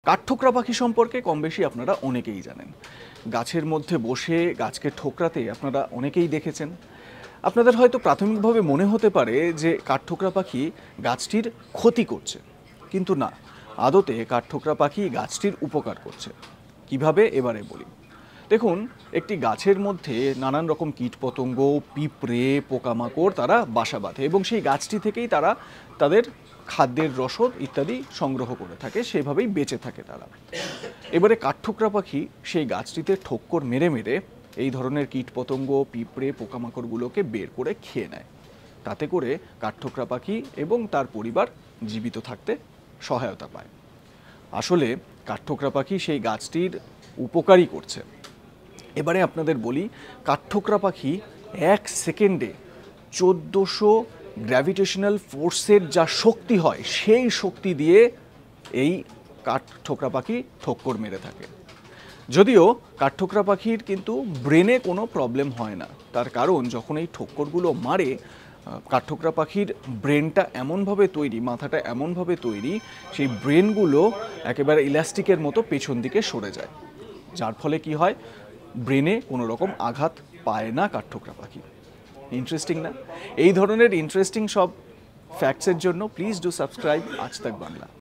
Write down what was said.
কাঠঠোকরা পাখি সম্পর্কে কম বেশি আপনারা অনেকেই জানেন। গাছের মধ্যে বসে গাছকে ঠোকরাতে আপনারা অনেকেই দেখেছেন। আপনাদের হয়তো প্রাথমিকভাবে মনে হতে পারে যে কাঠঠোকরা পাখি গাছটির ক্ষতি করছে, কিন্তু না, আদতে কাঠঠোকরা পাখি গাছটির উপকার করছে। কিভাবে এবারে বলি। দেখুন, একটি গাছের মধ্যে নানান রকম কীটপতঙ্গ, পিঁপড়ে, পোকামাকড় তারা বাসা বাঁধে এবং সেই গাছটি থেকেই তারা তাদের খাদ্যের রসদ ইত্যাদি সংগ্রহ করে থাকে, সেভাবেই বেঁচে থাকে তারা। এবারে কাঠঠোকরা পাখি সেই গাছটিতে ঠোক্কর মেরে মেরে এই ধরনের কীটপতঙ্গ, পিঁপড়ে, পোকামাকড়গুলোকে বের করে খেয়ে নেয়। তাতে করে কাঠঠোকরা পাখি এবং তার পরিবার জীবিত থাকতে সহায়তা পায়। আসলে কাঠঠোকরা পাখি সেই গাছটির উপকারই করছে। এবারে আপনাদের বলি, কাঠঠোকরা পাখি 1 সেকেন্ডে 1400 গ্র্যাভিটেশনাল ফোর্সের যা শক্তি হয়, সেই শক্তি দিয়ে এই কাঠঠোকরা পাখি ঠোক্কর মেরে থাকে। যদিও কাঠঠোকরা পাখির কিন্তু ব্রেনে কোনো প্রবলেম হয় না, তার কারণ যখন এই ঠোক্করগুলো মারে, কাঠঠোকরা পাখির ব্রেনটা এমনভাবে তৈরি, মাথাটা এমনভাবে তৈরি, সেই ব্রেনগুলো একেবারে ইলাস্টিকের মতো পেছন দিকে সরে যায়, যার ফলে কি হয়, ব্রেনে কোনো রকম আঘাত পায় না কাঠঠোকরা পাখি। ইন্টারেস্টিং না? এই ধরনের ইন্টারেস্টিং সব ফ্যাক্টসের জন্য প্লিজ ডু সাবস্ক্রাইব আজ তাক বাংলা।